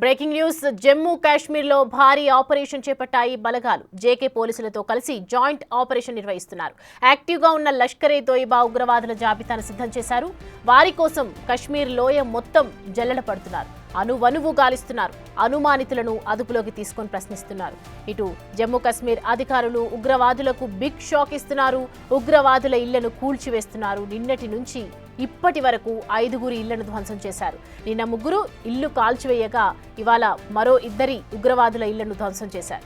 Breaking news Jammu కాశ్మీర్లో భారీ operation చేపట్టాయి బలగాలు. జేకే పోలీసులతో కలిసి జాయింట్ ఆపరేషన్ నిర్వహిస్తున్నారు. యాక్టివ్గా ఉన్న లష్కరే తోయిబా ఉగ్రవాదుల జాబితాను సిద్ధం చేశారు. వారి కోసం కశ్మీర్ లోయ మొత్తం జల్లెడ పడుతున్నారు. అనువనువు గాలిస్తున్నారు. అనుమానితులను అదుపులోకి తీసుకొని ప్రశ్నిస్తున్నారు. ఇటు జమ్మూ కాశ్మీర్ అధికారులు ఉగ్రవాదులకు బిగ్ షాక్ ఇస్తున్నారు. ఉగ్రవాదుల ఇళ్లను కూల్చివేస్తున్నారు. నిన్నటి నుంచి ఇప్పటి వరకు 5 ఇళ్లను ధ్వంసం చేశారు. నిన్న 3 ఇళ్లు కాల్చివేయగా ఇవాళ మరో 2 ఉగ్రవాదుల ఇళ్లను ధ్వంసం చేశారు.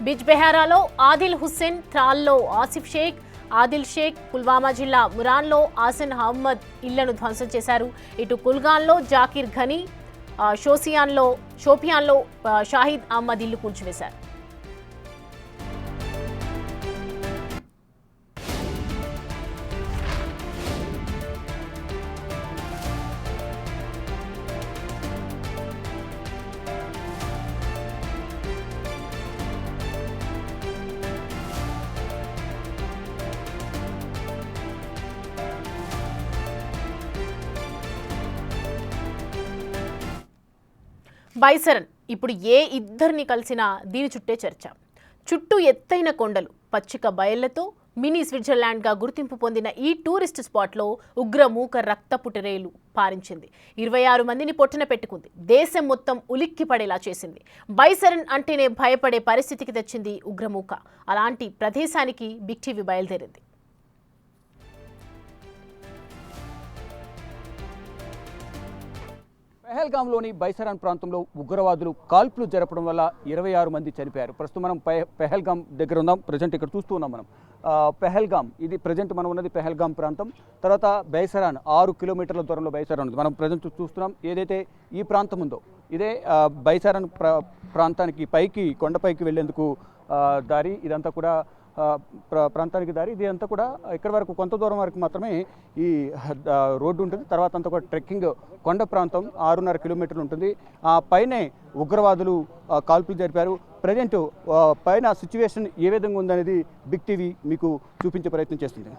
బిజ్బెహారాలో ఆదిల్ హుస్సేన్, త్రాల్లో ఆసిఫ్ షేక్, ఆదిల్ షేక్, పుల్వామా జిల్లా మురాన్లో ఆసిన్ అహ్మద్ ఇళ్లను ధ్వంసం చేశారు. ఇటు కుల్గాన్లో జాకీర్ ఘనీ, షోపియాన్లో షాహిద్ అహ్మద్ ఇల్లు కూల్చివేశారు. బైసరన్ ఇప్పుడు ఏ ఇద్దరిని కలిసినా దీని చుట్టే చర్చ. చుట్టూ ఎత్తైన కొండలు, పచ్చిక బయళ్లతో మినీ స్విట్జర్లాండ్గా గుర్తింపు పొందిన ఈ టూరిస్ట్ స్పాట్లో ఉగ్రమూక రక్తపుటరేలు పారించింది. 26 మందిని పొట్టన పెట్టుకుంది. దేశం మొత్తం ఉలిక్కి పడేలా చేసింది. బైసరన్ అంటేనే భయపడే పరిస్థితికి తెచ్చింది ఉగ్రమూక. అలాంటి ప్రదేశానికి బిగ్ టీవీ బయలుదేరింది. పెహల్గాంలోని బైసరాన్ ప్రాంతంలో ఉగ్రవాదులు కాల్పులు జరపడం వల్ల 26 మంది చనిపోయారు. ప్రస్తుతం మనం పెహల్గాం దగ్గర ఉన్నాం. ప్రజెంట్ ఇక్కడ చూస్తూ ఉన్నాం మనం. పెహల్గాం ఇది ప్రజెంట్ మనం ఉన్నది పెహల్గాం ప్రాంతం. తర్వాత బైసరాన్ 6 కిలోమీటర్ల దూరంలో బైసరాన్ ఉంది. మనం ప్రజెంట్ చూస్తున్నాం. ఏదైతే ఈ ప్రాంతం ఉందో ఇదే బైసరాన్ ప్రాంతానికి పైకి కొండపైకి వెళ్లేందుకు దారి. ఇదంతా కూడా ప్రాంతానికి దారి. ఇది అంతా కూడా ఇక్కడ వరకు కొంత దూరం వరకు మాత్రమే ఈ రోడ్డు ఉంటుంది. తర్వాత అంతా కూడా ట్రెక్కింగ్ కొండ ప్రాంతం 6.5 కిలోమీటర్లు ఉంటుంది. ఆ పైనే ఉగ్రవాదులు కాల్పులు జరిపారు. ప్రజెంట్ పైన సిచ్యువేషన్ ఏ విధంగా ఉందనేది బిగ్ టీవీ మీకు చూపించే ప్రయత్నం చేస్తుంది.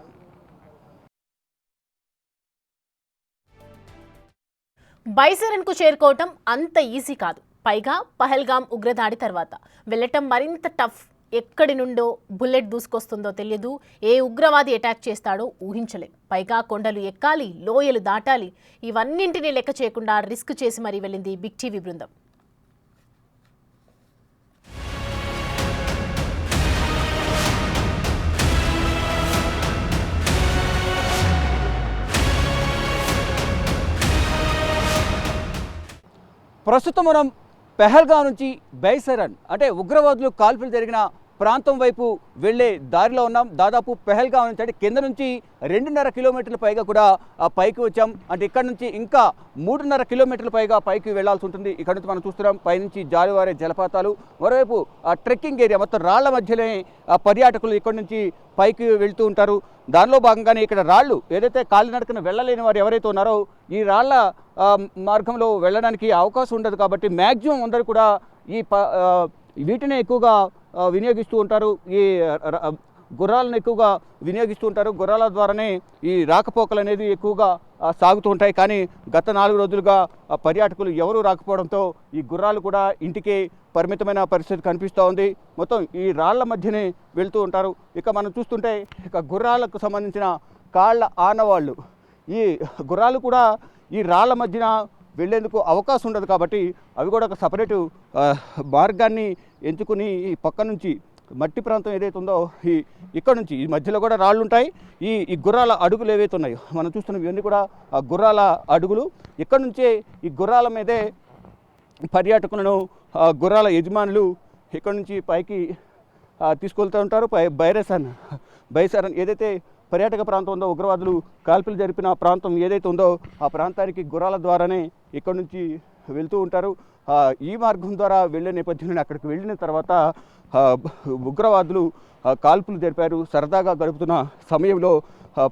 బైసరన్కు చేరుకోవటం అంత ఈజీ కాదు. పైగా పహల్గాం ఉగ్రదాడి తర్వాత వెళ్ళటం మరింత టఫ్. ఎక్కడి నుండో బుల్లెట్ దూసుకొస్తుందో తెలియదు. ఏ ఉగ్రవాది అటాక్ చేస్తాడో ఊహించలేం. పైగా కొండలు ఎక్కాలి, లోయలు దాటాలి. ఇవన్నింటినీ లెక్క చేయకుండా రిస్క్ చేసి మరీ వెళ్ళింది బిగ్ టీవీ బృందం. ప్రస్తుతం మనం పెహల్గాం నుంచి బైసరన్ అంటే ఉగ్రవాదులు కాల్పులు జరిగిన ప్రాంతం వైపు వెళ్లే దారిలో ఉన్నాం. దాదాపు పెహల్గాం నుంచి అంటే కింద నుంచి 2.5 కిలోమీటర్ల పైగా కూడా పైకి వచ్చాం. అంటే ఇక్కడ నుంచి ఇంకా 3.5 కిలోమీటర్ల పైగా పైకి వెళ్లాల్సి ఉంటుంది. ఇక్కడ నుంచి మనం చూస్తున్నాం పైనుంచి జారివారే జలపాతాలు, మరోవైపు ట్రెక్కింగ్ ఏరియా మొత్తం రాళ్ల మధ్యలోనే పర్యాటకులు ఇక్కడ నుంచి పైకి వెళ్తూ ఉంటారు. దానిలో భాగంగానే ఇక్కడ రాళ్ళు ఏదైతే కాలినడకన వెళ్ళలేని వారు ఎవరైతే ఉన్నారో ఈ రాళ్ల మార్గంలో వెళ్ళడానికి అవకాశం ఉండదు. కాబట్టి మ్యాక్సిమం అందరూ కూడా వీటిని ఎక్కువగా వినియోగిస్తూ ఉంటారు. ఈ గుర్రాలను ఎక్కువగా వినియోగిస్తూ ఉంటారు. గుర్రాల ద్వారానే ఈ రాకపోకలు అనేది ఎక్కువగా సాగుతూ ఉంటాయి. కానీ గత 4 రోజులుగా పర్యాటకులు ఎవరూ రాకపోవడంతో ఈ గుర్రాలు కూడా ఇంటికి పరిమితమైన పరిస్థితి కనిపిస్తూ ఉంది. మొత్తం ఈ రాళ్ల మధ్యనే వెళ్తూ ఉంటారు. ఇక మనం చూస్తుంటే ఇక గుర్రాలకు సంబంధించిన కాళ్ళ ఆనవాళ్ళు, ఈ గుర్రాలు కూడా ఈ రాళ్ల మధ్యన వెళ్లేందుకు అవకాశం ఉండదు. కాబట్టి అవి కూడా ఒక సపరేటు మార్గాన్ని ఎంచుకుని ఈ పక్క నుంచి మట్టి ప్రాంతం ఏదైతే ఉందో ఇక్కడ నుంచి ఈ మధ్యలో కూడా రాళ్ళు ఉంటాయి. ఈ గుర్రాల అడుగులు ఏవైతే ఉన్నాయో మనం చూస్తున్నాం ఇవన్నీ కూడా ఆ గుర్రాల అడుగులు. ఇక్కడ నుంచే ఈ గుర్రాల మీదే పర్యాటకులను గుర్రాల యజమానులు ఇక్కడ నుంచి పైకి తీసుకెళ్తూ ఉంటారు. బైసరన్ ఏదైతే పర్యాటక ప్రాంతం ఉందో ఉగ్రవాదులు కాల్పులు జరిపిన ప్రాంతం ఏదైతే ఉందో ఆ ప్రాంతానికి గుర్రాల ద్వారానే ఇక్కడ నుంచి వెళ్తూ ఉంటారు. ఈ మార్గం ద్వారా వెళ్ళే నేపథ్యంలో అక్కడికి వెళ్ళిన తర్వాత ఉగ్రవాదులు కాల్పులు జరిపారు. సరదాగా గడుపుతున్న సమయంలో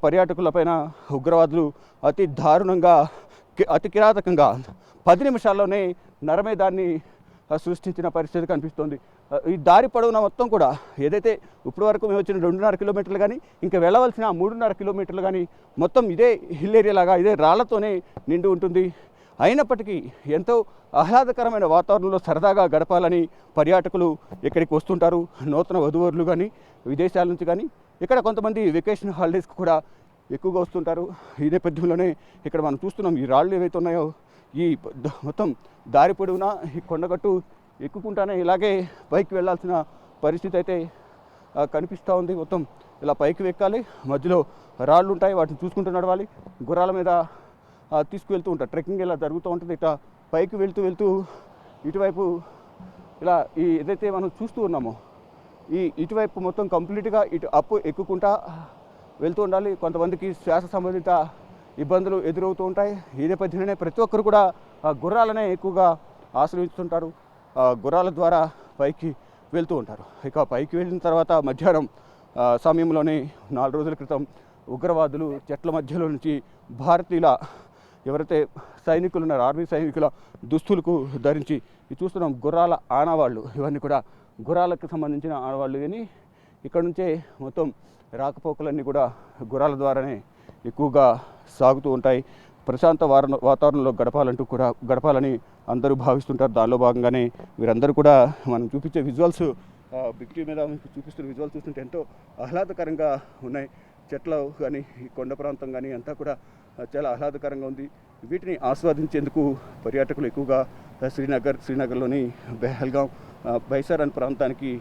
పర్యాటకులపైన ఉగ్రవాదులు అతి దారుణంగా, అతి కిరాతకంగా 10 నిమిషాల్లోనే నరమేధాన్ని సృష్టించిన పరిస్థితి కనిపిస్తోంది. ఈ దారి పొడవునా మొత్తం కూడా ఏదైతే ఇప్పటి వరకు మేము వచ్చిన 2.5 కిలోమీటర్లు కానీ ఇంకా వెళ్ళవలసిన 3.5 కిలోమీటర్లు కానీ మొత్తం ఇదే హిల్ ఏరియా లాగా ఇదే రాళ్లతోనే నిండి ఉంటుంది. అయినప్పటికీ ఎంతో ఆహ్లాదకరమైన వాతావరణంలో సరదాగా గడపాలని పర్యాటకులు ఇక్కడికి వస్తుంటారు. నూతన వధువరులు కానీ విదేశాల నుంచి కానీ ఇక్కడ కొంతమంది వెకేషన్ హాలిడేస్కి కూడా ఎక్కువగా వస్తుంటారు. ఈ నేపథ్యంలోనే ఇక్కడ మనం చూస్తున్నాం ఈ రాళ్ళు ఏవైతే ఉన్నాయో ఈ మొత్తం దారి పొడవునా ఈ కొండగట్టు ఎక్కుకుంటానే ఇలాగే పైకి వెళ్ళాల్సిన పరిస్థితి అయితే కనిపిస్తూ ఉంది. మొత్తం ఇలా పైకి ఎక్కాలి, మధ్యలో రాళ్ళు ఉంటాయి, వాటిని చూసుకుంటూ నడవాలి. గుర్రాల మీద తీసుకువెళ్తూ ఉంటారు. ట్రెక్కింగ్ ఇలా జరుగుతూ ఉంటుంది. ఇట్లా పైకి వెళ్తూ ఇటువైపు ఇలా ఈ ఏదైతే మనం చూస్తూ ఉన్నామో ఈ ఇటువైపు మొత్తం కంప్లీట్గా ఇటు అప్పు ఎక్కుకుంటా వెళ్తూ ఉండాలి. కొంతమందికి శ్వాస సంబంధిత ఇబ్బందులు ఎదురవుతూ ఉంటాయి. ఈ నేపథ్యంలోనే ప్రతి ఒక్కరు కూడా గుర్రాలనే ఎక్కువగా ఆశ్రయిస్తుంటారు. గుర్రాల ద్వారా పైకి వెళ్తూ ఉంటారు. ఇక పైకి వెళ్ళిన తర్వాత మధ్యాహ్నం సమయంలోనే 4 రోజుల క్రితం ఉగ్రవాదులు చెట్ల మధ్యలో నుంచి భారతీయుల ఎవరైతే సైనికులు ఉన్నారో ఆర్మీ సైనికుల దుస్తులకు ధరించి చూస్తున్నాం గుర్రాల ఆనవాళ్ళు, ఇవన్నీ కూడా గుర్రాలకు సంబంధించిన ఆనవాళ్ళు. కానీ ఇక్కడ నుంచే మొత్తం రాకపోకలన్నీ కూడా గుర్రాల ద్వారానే ఎక్కువగా సాగుతూ ఉంటాయి. ప్రశాంత వాతావరణంలో గడపాలని అందరూ భావిస్తుంటారు. దానిలో భాగంగానే వీరందరూ కూడా మనం చూపించే విజువల్స్ బిక్టీ మీద చూపిస్తున్న విజువల్స్ చూస్తుంటే ఎంతో ఆహ్లాదకరంగా ఉన్నాయి. చెట్లు కానీ ఈ కొండ ప్రాంతం కానీ అంతా కూడా చాలా ఆహ్లాదకరంగా ఉంది. వీటిని ఆస్వాదించేందుకు పర్యాటకులు ఎక్కువగా శ్రీనగర్లోని పెహల్గాం బైసారన్ ప్రాంతానికి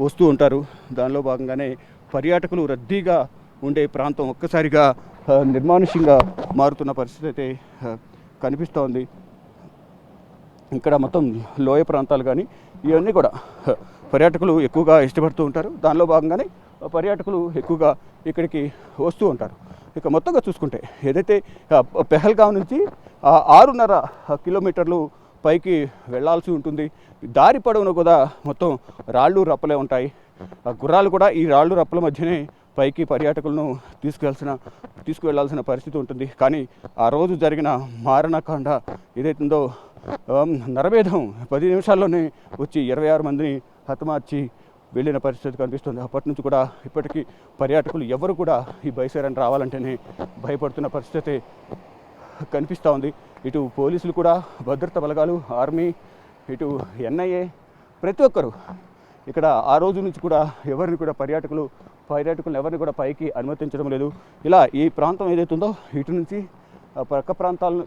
వస్తూ ఉంటారు. దానిలో భాగంగానే పర్యాటకులు రద్దీగా ఉండే ప్రాంతం ఒక్కసారిగా నిర్మానుష్యంగా మారుతున్న పరిస్థితి అయితే కనిపిస్తూ ఉంది. ఇక్కడ మొత్తం లోయ ప్రాంతాలు కానీ ఇవన్నీ కూడా పర్యాటకులు ఎక్కువగా ఇష్టపడుతూ ఉంటారు. దానిలో భాగంగానే పర్యాటకులు ఎక్కువగా ఇక్కడికి వస్తూ ఉంటారు. ఇక మొత్తంగా చూసుకుంటే ఏదైతే పెహల్గాం నుంచి 6.5 కిలోమీటర్లు పైకి వెళ్ళాల్సి ఉంటుంది. దారి పొడవున కూడా మొత్తం రాళ్ళు రప్పలే ఉంటాయి. గుర్రాలు కూడా ఈ రాళ్ళు రప్పల మధ్యనే పైకి పర్యాటకులను తీసుకువెళ్లాల్సిన పరిస్థితి ఉంటుంది. కానీ ఆ రోజు జరిగిన మారణకాండ ఏదైతుందో నరభేదం 10 నిమిషాల్లోనే వచ్చి 26 మందిని హతమార్చి వెళ్ళిన పరిస్థితి కనిపిస్తుంది. అప్పటి నుంచి కూడా ఇప్పటికీ పర్యాటకులు ఎవరు కూడా ఈ బైసారన్ రావాలంటేనే భయపడుతున్న పరిస్థితి కనిపిస్తూ ఉంది. ఇటు పోలీసులు కూడా, భద్రతా బలగాలు, ఆర్మీ, ఇటు ఎన్ఐఏ ప్రతి ఒక్కరు ఇక్కడ ఆ రోజు నుంచి కూడా ఎవరిని కూడా పర్యాటకులను ఎవరిని కూడా పైకి అనుమతించడం లేదు. ఇలా ఈ ప్రాంతం ఏదైతుందో ఇటు నుంచి పక్క ప్రాంతాలను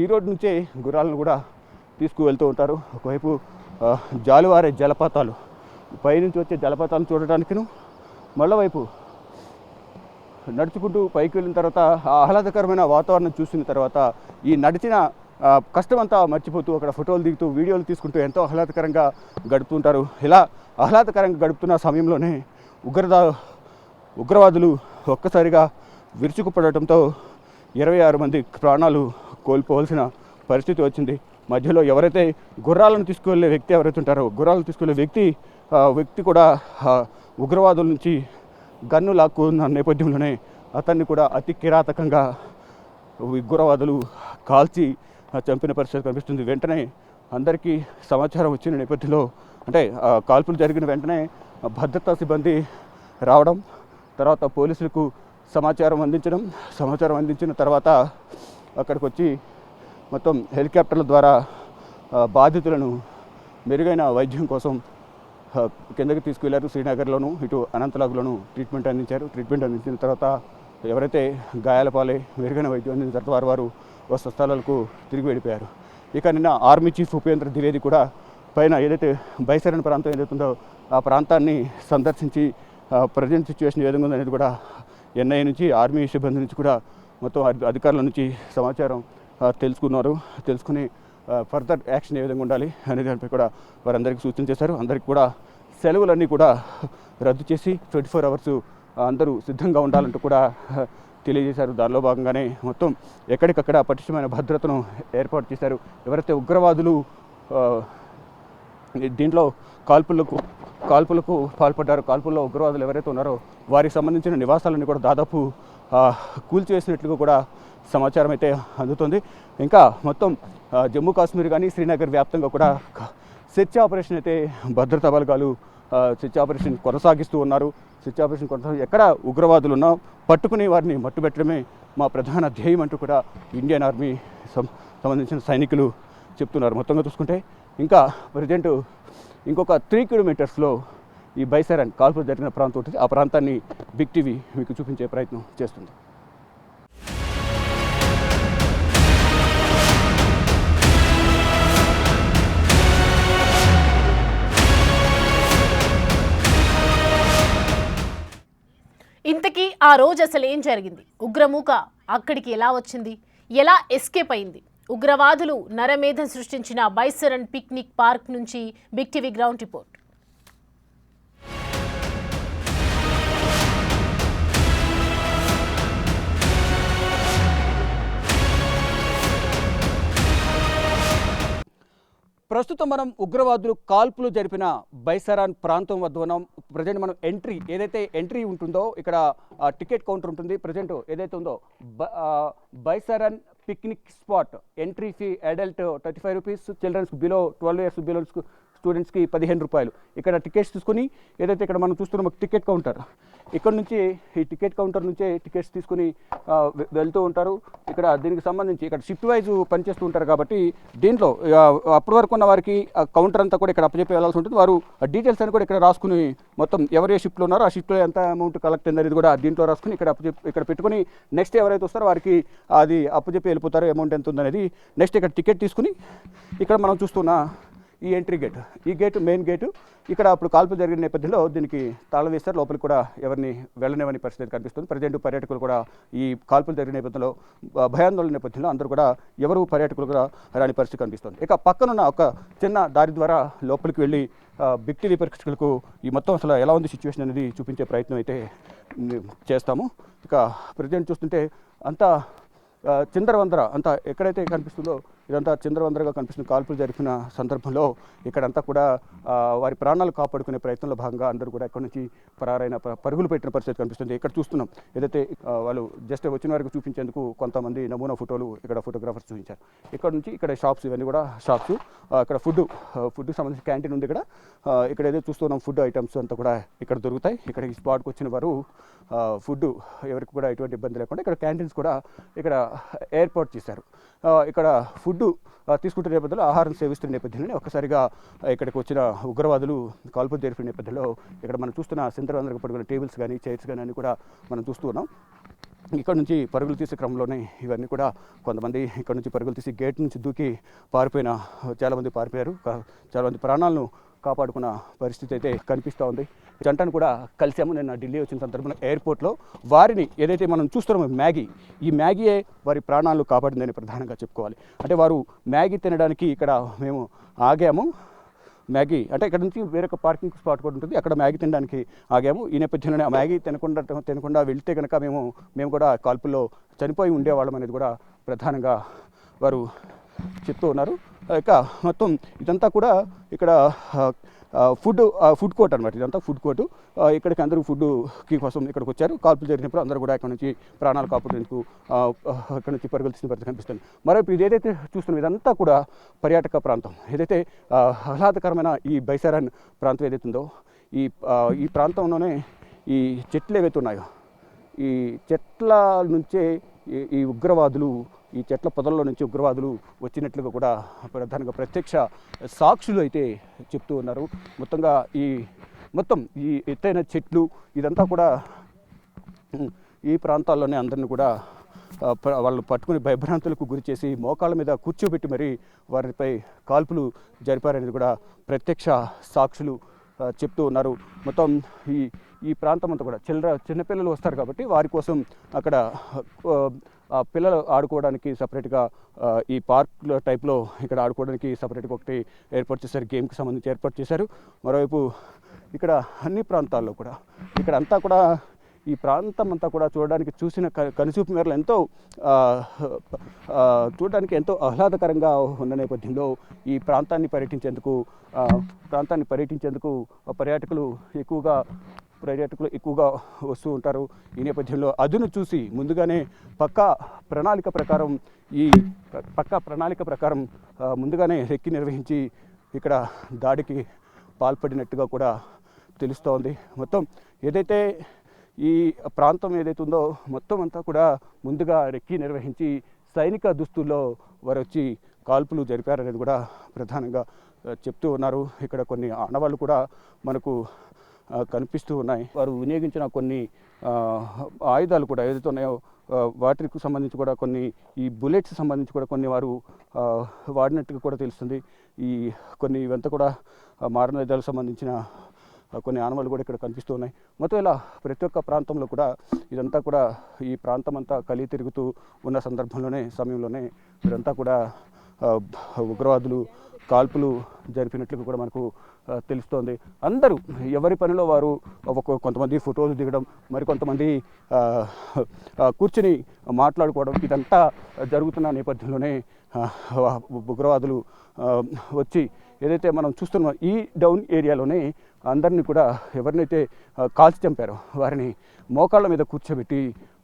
ఈ రోడ్డు నుంచే గుర్రాలను కూడా తీసుకువెళ్తూ ఉంటారు. ఒకవైపు జాలువారే జలపాతాలు, పైనుంచి వచ్చే జలపాతాలను చూడటానికిను, మళ్ళీ నడుచుకుంటూ పైకి వెళ్ళిన తర్వాత ఆహ్లాదకరమైన వాతావరణం చూసిన తర్వాత ఈ నడిచిన కష్టమంతా మర్చిపోతూ అక్కడ ఫోటోలు దిగుతూ వీడియోలు తీసుకుంటూ ఎంతో ఆహ్లాదకరంగా గడుపుతుంటారు. ఇలా ఆహ్లాదకరంగా గడుపుతున్న సమయంలోనే ఉగ్రవాదులు ఒక్కసారిగా విరుచుకుపడటంతో 26 మంది ప్రాణాలు కోల్పోవాల్సిన పరిస్థితి వచ్చింది. మధ్యలో ఎవరైతే గుర్రాలను తీసుకువెళ్ళే వ్యక్తి ఎవరైతే ఉంటారో గుర్రాలను తీసుకువెళ్ళే వ్యక్తి కూడా ఉగ్రవాదుల నుంచి గన్ను లాక్కున్న నేపథ్యంలోనే అతన్ని కూడా అతి కిరాతకంగా ఉగ్రవాదులు కాల్చి చంపిన పరిస్థితి కనిపిస్తుంది. వెంటనే అందరికీ సమాచారం వచ్చిన నేపథ్యంలో అంటే కాల్పులు జరిగిన వెంటనే భద్రతా సిబ్బంది రావడం, తర్వాత పోలీసులకు సమాచారం అందించిన తర్వాత అక్కడికి వచ్చి మొత్తం హెలికాప్టర్ల ద్వారా బాధితులను మెరుగైన వైద్యం కోసం కిందకి తీసుకువెళ్లారు. శ్రీనగర్లోను ఇటు అనంతనాగ్లోను ట్రీట్మెంట్ అందించిన తర్వాత ఎవరైతే గాయాల పాలై మెరుగైన వైద్యం అందించిన తర్వాత వారు స్వస్థలాలకు తిరిగి వెళ్ళిపోయారు. ఇక నిన్న ఆర్మీ చీఫ్ ఉపేంద్ర ద్వివేది కూడా పైన ఏదైతే బైసారన్ ప్రాంతం ఏదైతుందో ఆ ప్రాంతాన్ని సందర్శించి ప్రజెంట్ సిచ్యువేషన్ ఏ విధంగా ఉందనేది కూడా ఎన్ఐఏ నుంచి ఆర్మీ సిబ్బంది నుంచి కూడా మొత్తం అధికారుల నుంచి సమాచారం తెలుసుకుని ఫర్దర్ యాక్షన్ ఏ విధంగా ఉండాలి అనే దానిపై కూడా వారందరికీ సూచన చేశారు. అందరికీ కూడా సెలవులన్నీ కూడా రద్దు చేసి 24 అవర్స్ అందరూ సిద్ధంగా ఉండాలంటూ కూడా తెలియజేశారు. దానిలో భాగంగానే మొత్తం ఎక్కడికక్కడ పటిష్టమైన భద్రతను ఏర్పాటు చేశారు. ఎవరైతే ఉగ్రవాదులు దీంట్లో కాల్పులకు పాల్పడ్డారో, కాల్పుల్లో ఉగ్రవాదులు ఎవరైతే ఉన్నారో వారికి సంబంధించిన నివాసాలన్నీ కూడా దాదాపు కూల్చివేసినట్లుగా కూడా సమాచారం అయితే అందుతుంది. ఇంకా మొత్తం జమ్మూ కాశ్మీర్ కానీ శ్రీనగర్ వ్యాప్తంగా కూడా సెర్చ్ ఆపరేషన్ అయితే భద్రతా బలగాలు సెర్చ్ ఆపరేషన్ కొనసాగిస్తూ ఉన్నారు. సెర్చ్ ఆపరేషన్ కొనసాగి ఎక్కడ ఉగ్రవాదులు ఉన్నా పట్టుకునే వారిని మట్టుబెట్టడమే మా ప్రధాన ధ్యేయం అంటూ కూడా ఇండియన్ ఆర్మీ సంబంధించిన సైనికులు చెప్తున్నారు. మొత్తంగా చూసుకుంటే ఇంకా ప్రజెంట్ ఇంకొక 3 కిలోమీటర్స్లో ఈ బైసరన్ కాల్పులు జరిగిన ప్రాంతం ఉంటుంది. ఆ ప్రాంతాన్ని బిగ్ టీవీ మీకు చూపించే ప్రయత్నం చేస్తుంది. ఇంతకీ ఆ రోజు అసలు ఏం జరిగింది? ఉగ్రమూక అక్కడికి ఎలా వచ్చింది? ఎలా ఎస్కేప్ అయింది? ఉగ్రవాదులు నరమేధం సృష్టించిన బైసరన్ పిక్నిక్ పార్క్ నుంచి బిగ్ టీవీ గ్రౌండ్ రిపోర్ట్. ప్రస్తుతం మనం ఉగ్రవాదులు కాల్పులు జరిపిన బైసరాన్ ప్రాంతం వద్ద ఉన్నాం. ప్రజెంట్ మనం ఏదైతే ఎంట్రీ ఉంటుందో ఇక్కడ టికెట్ కౌంటర్ ఉంటుంది. ప్రజెంట్ ఏదైతే ఉందో Baisaran picnic spot entry fee adult 35 rupees, childrens below 12 years below స్టూడెంట్స్కి 15 రూపాయలు. ఇక్కడ టికెట్స్ తీసుకుని ఏదైతే ఇక్కడ మనం చూస్తున్నాం టికెట్ కౌంటర్, ఇక్కడ నుంచి ఈ టికెట్ కౌంటర్ నుంచే టికెట్స్ తీసుకుని వెళ్తూ ఉంటారు. ఇక్కడ దీనికి సంబంధించి ఇక్కడ షిఫ్ట్ వైజ్ పనిచేస్తూ ఉంటారు కాబట్టి దీంట్లో అప్పటి వరకు ఉన్న వారికి కౌంటర్ అంతా కూడా ఇక్కడ అప్పచెప్పి వెళ్ళాల్సి ఉంటుంది. వారు డీటెయిల్స్ అని కూడా ఇక్కడ రాసుకుని మొత్తం ఎవరు ఏ షిఫ్ట్లో ఉన్నారో ఆ షిఫ్ట్లో ఎంత అమౌంట్ కలెక్ట్ అనేది కూడా దీంట్లో రాసుకుని ఇక్కడ పెట్టుకుని నెక్స్ట్ ఎవరైతే వస్తారో వారికి అది అప్పచెప్పి వెళ్ళిపోతారో అమౌంట్ ఎంత ఉందనేది. నెక్స్ట్ ఇక్కడ టికెట్ తీసుకుని ఇక్కడ మనం చూస్తున్న ఈ ఎంట్రీ గేట్, ఈ గేటు మెయిన్ గేటు. ఇక్కడ అప్పుడు కాల్పులు జరిగిన నేపథ్యంలో దీనికి తాళం వేస్తారు. లోపలికి కూడా ఎవరిని వెళ్ళనివ్వని పరిస్థితి కనిపిస్తుంది. ప్రజెంట్ పర్యాటకులు కూడా ఈ కాల్పులు జరిగిన నేపథ్యంలో భయాందోళన నేపథ్యంలో అందరూ కూడా ఎవరు పర్యాటకులు కూడా రాని పరిస్థితి కనిపిస్తుంది. ఇక పక్కనున్న ఒక చిన్న దారి ద్వారా లోపలికి వెళ్ళి బిగ్ టీవీ ప్రేక్షకులకు ఈ మొత్తం అసలు ఎలా ఉంది సిచ్యువేషన్ అనేది చూపించే ప్రయత్నం అయితే చేస్తాము. ఇక ప్రజెంట్ చూస్తుంటే అంతా చిందరవందర, అంతా ఎక్కడైతే కనిపిస్తుందో ఇదంతా చిందరవందరగా కనిపిస్తుంది. కాల్పులు జరిపిన సందర్భంలో ఇక్కడంతా కూడా వారి ప్రాణాలు కాపాడుకునే ప్రయత్నంలో భాగంగా అందరూ కూడా ఇక్కడ నుంచి పరుగులు పెట్టిన పరిస్థితి కనిపిస్తుంది. ఇక్కడ చూస్తున్నాం ఏదైతే వాళ్ళు జస్ట్ వచ్చిన వారికి చూపించేందుకు కొంతమంది నమూనా ఫోటోలు ఇక్కడ ఫోటోగ్రాఫర్స్ చూపించారు. ఇక్కడ నుంచి ఇక్కడ షాప్స్, ఇవన్నీ కూడా షాప్స్. ఇక్కడ ఫుడ్కి సంబంధించిన క్యాంటీన్ ఉంది. ఇక్కడ ఏదైతే చూస్తున్నాం ఫుడ్ ఐటమ్స్ అంతా కూడా ఇక్కడ దొరుకుతాయి. ఇక్కడ ఈ స్పాట్కి వచ్చిన వారు ఫుడ్ ఎవరికి కూడా ఎటువంటి ఇబ్బంది లేకుండా ఇక్కడ క్యాంటీన్స్ కూడా ఇక్కడ ఏర్పాటు చేశారు. ఇక్కడ ఫుడ్ తీసుకుంటున్న నేపథ్యంలో, ఆహారం సేవిస్తున్న నేపథ్యంలోనే ఒక్కసారిగా ఇక్కడికి వచ్చిన ఉగ్రవాదులు కాల్పులు జరిపిన నేపథ్యంలో ఇక్కడ మనం చూస్తున్న చిందరవందరగా పడుకున్న టేబుల్స్ కానీ చైర్స్ కానీ అన్నీ కూడా మనం చూస్తూ ఉన్నాం. ఇక్కడ నుంచి పరుగులు తీసే క్రమంలోనే ఇవన్నీ కూడా కొంతమంది ఇక్కడ నుంచి పరుగులు తీసి గేట్ నుంచి దూకి చాలామంది పారిపోయారు. చాలామంది ప్రాణాలను కాపాడుకున్న పరిస్థితి అయితే కనిపిస్తూ ఉంది. జంటను కూడా కలిసాము. నేను ఢిల్లీ వచ్చిన సందర్భంలో ఎయిర్పోర్ట్లో వారిని ఏదైతే మనం చూస్తున్నామో ఈ మ్యాగీయే వారి ప్రాణాలను కాపాడిందని ప్రధానంగా చెప్పుకోవాలి. అంటే వారు మ్యాగీ తినడానికి ఇక్కడ మేము ఆగాము. మ్యాగీ అంటే ఇక్కడ నుంచి వేరొక పార్కింగ్ స్పాట్ కూడా ఉంటుంది, అక్కడ మ్యాగీ తినడానికి ఆగాము. ఈ నేపథ్యంలోనే ఆ మ్యాగీ తినకుండా వెళ్తే కనుక మేము కూడా కాల్పుల్లో చనిపోయి ఉండేవాళ్ళం అనేది కూడా ప్రధానంగా వారు చెప్తూ ఉన్నారు. ఇక మొత్తం ఇదంతా కూడా ఇక్కడ ఫుడ్ కోర్ట్ అనమాట. ఇదంతా ఫుడ్ కోర్టు. ఇక్కడికి అందరూ ఫుడ్కి కోసం ఇక్కడికి వచ్చారు. కాల్పులు జరిగినప్పుడు అందరూ కూడా ఇక్కడ నుంచి ప్రాణాలు కాపాడేందుకు ఇక్కడ నుంచి పరుగులు తీసిన పరిస్థితి కనిపిస్తుంది. మరోవైపు ఇది ఏదైతే చూస్తున్నాం ఇదంతా కూడా పర్యాటక ప్రాంతం. ఏదైతే ఆహ్లాదకరమైన ఈ బైసరన్ ప్రాంతం ఏదైతే ఉందో ఈ ప్రాంతంలోనే ఈ చెట్లు ఏవైతే ఉన్నాయో ఈ చెట్ల నుంచే ఈ చెట్ల పొదల్లో నుంచి ఉగ్రవాదులు వచ్చినట్లుగా కూడా ప్రధానంగా ప్రత్యక్ష సాక్షులు అయితే చెప్తూ ఉన్నారు. మొత్తం ఈ ఎత్తైన చెట్లు ఇదంతా కూడా ఈ ప్రాంతాల్లోనే అందరిని కూడా వాళ్ళు పట్టుకుని భయభ్రాంతులకు గురి చేసి మోకాళ్ళ మీద కూర్చోబెట్టి మరీ వారిపై కాల్పులు జరిపారనేది కూడా ప్రత్యక్ష సాక్షులు చెప్తూ ఉన్నారు. మొత్తం ఈ ప్రాంతం అంతా కూడా చిన్నపిల్లలు వస్తారు కాబట్టి వారి కోసం అక్కడ పిల్లలు ఆడుకోవడానికి సపరేట్గా ఈ పార్క్ టైప్లో ఇక్కడ ఆడుకోవడానికి సపరేట్గా ఒకటి ఏర్పాటు చేశారు. గేమ్కి సంబంధించి ఏర్పాటు చేశారు. మరోవైపు ఇక్కడ అన్ని ప్రాంతాల్లో కూడా ఇక్కడ అంతా కూడా ఈ ప్రాంతం అంతా కూడా చూసిన కనుచూపు మేరలు చూడడానికి ఎంతో ఆహ్లాదకరంగా ఉన్న నేపథ్యంలో ఈ ప్రాంతాన్ని పర్యటించేందుకు పర్యాటకులు ఎక్కువగా వస్తూ ఉంటారు. ఈ నేపథ్యంలో అదును చూసి ముందుగానే పక్కా ప్రణాళిక ప్రకారం ముందుగానే రెక్కి నిర్వహించి ఇక్కడ దాడికి పాల్పడినట్టుగా కూడా తెలుస్తోంది. మొత్తం ఏదైతే ఈ ప్రాంతం ఏదైతే ఉందో మొత్తం అంతా కూడా ముందుగా రెక్కి నిర్వహించి సైనిక దుస్తుల్లో వారు వచ్చి కాల్పులు జరిపారనేది కూడా ప్రధానంగా చెప్తూ ఉన్నారు. ఇక్కడ కొన్ని ఆనవాళ్ళు కూడా మనకు కనిపిస్తూ ఉన్నాయి. వారు వినియోగించిన కొన్ని ఆయుధాలు కూడా ఏదైతే ఉన్నాయో వాటికి సంబంధించి కూడా కొన్ని ఈ బుల్లెట్స్ సంబంధించి కూడా కొన్ని వారు వాడినట్టుగా కూడా తెలుస్తుంది. ఈ కొన్ని ఇవంతా కూడా మారణాయుధాలకు సంబంధించిన కొన్ని ఆనవాళ్ళు కూడా ఇక్కడ కనిపిస్తూ ఉన్నాయి. మొత్తం ఇలా ప్రతి ఒక్క ప్రాంతంలో కూడా ఇదంతా కూడా ఈ ప్రాంతం అంతా కలిగి తిరుగుతూ ఉన్న సమయంలోనే ఇదంతా కూడా ఉగ్రవాదులు కాల్పులు జరిపినట్లుగా కూడా మనకు తెలుస్తోంది. అందరూ ఎవరి పనిలో వారు కొంతమంది ఫోటోలు దిగడం, మరికొంతమంది కూర్చుని మాట్లాడుకోవడం ఇదంతా జరుగుతున్న నేపథ్యంలోనే ఉగ్రవాదులు వచ్చి ఏదైతే మనం చూస్తున్నాం ఈ డౌన్ ఏరియాలోనే అందరినీ కూడా ఎవరినైతే కాల్చి చంపారో వారిని మోకాళ్ళ మీద కూర్చోబెట్టి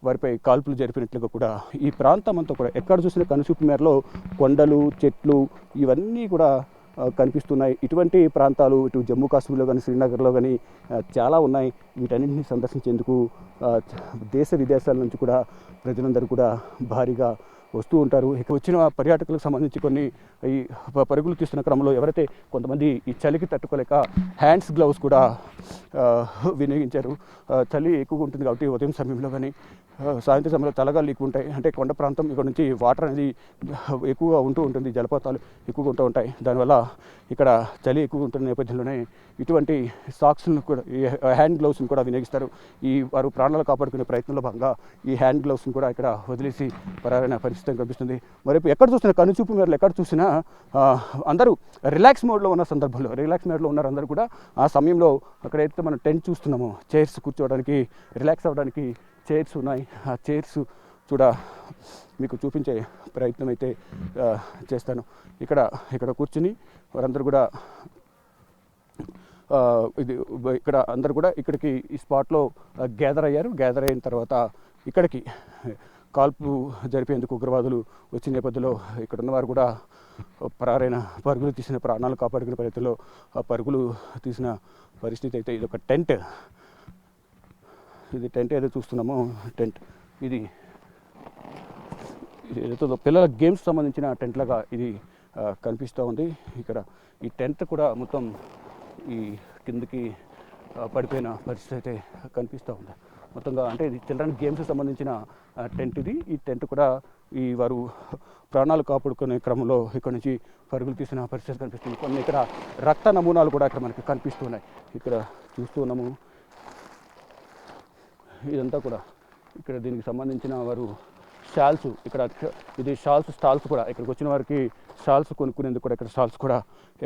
వారిపై కాల్పులు జరిపినట్లుగా కూడా ఈ ప్రాంతం అంతా కూడా ఎక్కడ చూసిన కనుచూపు మేరలో కొండలు, చెట్లు ఇవన్నీ కూడా కనిపిస్తున్నాయి. ఇటువంటి ప్రాంతాలు ఇటు జమ్మూ కాశ్మీర్లో కానీ శ్రీనగర్లో కానీ చాలా ఉన్నాయి. వీటన్నింటినీ సందర్శించేందుకు దేశ విదేశాల నుంచి కూడా ప్రజలందరూ కూడా భారీగా వస్తూ ఉంటారు. ఇక వచ్చిన పర్యాటకులకు సంబంధించి కొన్ని ఈ పరుగులు తీస్తున్న క్రమంలో ఎవరైతే కొంతమంది ఈ చలికి తట్టుకోలేక హ్యాండ్స్ గ్లౌస్ కూడా వినియోగించారు. చలి ఎక్కువగా ఉంటుంది కాబట్టి ఉదయం సమయంలో కానీ సాయంత్రం సమయంలో చల్లగాలు ఎక్కువ ఉంటాయి. అంటే కొండ ప్రాంతం ఇక్కడ నుంచి వాటర్ అనేది ఎక్కువగా ఉంటుంది, జలపాతాలు ఎక్కువగా ఉంటాయి. దానివల్ల ఇక్కడ చలి ఎక్కువగా ఉంటున్న నేపథ్యంలోనే ఇటువంటి సాక్స్ను కూడా ఈ హ్యాండ్ గ్లౌస్ని కూడా వినియోగిస్తారు. ఈ వారు ప్రాణాలు కాపాడుకునే ప్రయత్నంలో భాగంగా ఈ హ్యాండ్ గ్లౌస్ని కూడా ఇక్కడ వదిలేసి పరారైన పరిస్థితి కనిపిస్తుంది. మరి ఎక్కడ చూసినా కనుచూపు మేరలు ఎక్కడ చూసినా అందరూ రిలాక్స్ మోడ్లో ఉన్న సందర్భంలో రిలాక్స్ మోడ్లో ఉన్నారు అందరూ కూడా. ఆ సమయంలో అక్కడైతే మనం టెంట్ చూస్తున్నామో చైర్స్ కూర్చోవడానికి రిలాక్స్ అవ్వడానికి చైర్స్ ఉన్నాయి. ఆ చైర్స్ కూడా మీకు చూపించే ప్రయత్నం అయితే చేస్తాను. ఇక్కడ కూర్చుని వారందరూ కూడా ఇక్కడ అందరూ కూడా ఇక్కడికి ఈ స్పాట్లో గ్యాదర్ అయిన తర్వాత ఇక్కడికి కాల్పు జరిపేందుకు ఉగ్రవాదులు వచ్చిన నేపథ్యంలో ఇక్కడ ఉన్నవారు కూడా పరుగులు తీసిన ప్రాణాలు కాపాడుకునే ప్రయత్నంలో పరుగులు తీసిన పరిస్థితి అయితే ఇది ఒక టెంట్. ఇది టెంట్ ఏదో చూస్తున్నామో టెంట్ ఇది ఏదైతే పిల్లల గేమ్స్ సంబంధించిన టెంట్ లాగా ఇది కనిపిస్తూ ఉంది. ఇక్కడ ఈ టెంట్ కూడా మొత్తం ఈ కిందకి పడిపోయిన పరిస్థితి అయితే కనిపిస్తూ ఉంది. మొత్తంగా అంటే ఇది చిల్డ్రన్ గేమ్స్ సంబంధించిన టెంట్ ఇది. ఈ టెంట్ కూడా ఈ వారు ప్రాణాలు కాపాడుకునే క్రమంలో ఇక్కడ నుంచి పరుగులు తీసిన పరిస్థితి కనిపిస్తుంది. కొన్ని ఇక్కడ రక్త నమూనాలు కూడా ఇక్కడ మనకి కనిపిస్తున్నాయి. ఇక్కడ చూస్తూ ఉన్నాము. ఇదంతా కూడా ఇక్కడ దీనికి సంబంధించిన వారు షాల్స్ ఇక్కడ ఇది స్టాల్స్ కూడా ఇక్కడికి వచ్చిన వారికి షాల్స్ కొనుక్కునేందుకు కూడా ఇక్కడ స్టాల్స్ కూడా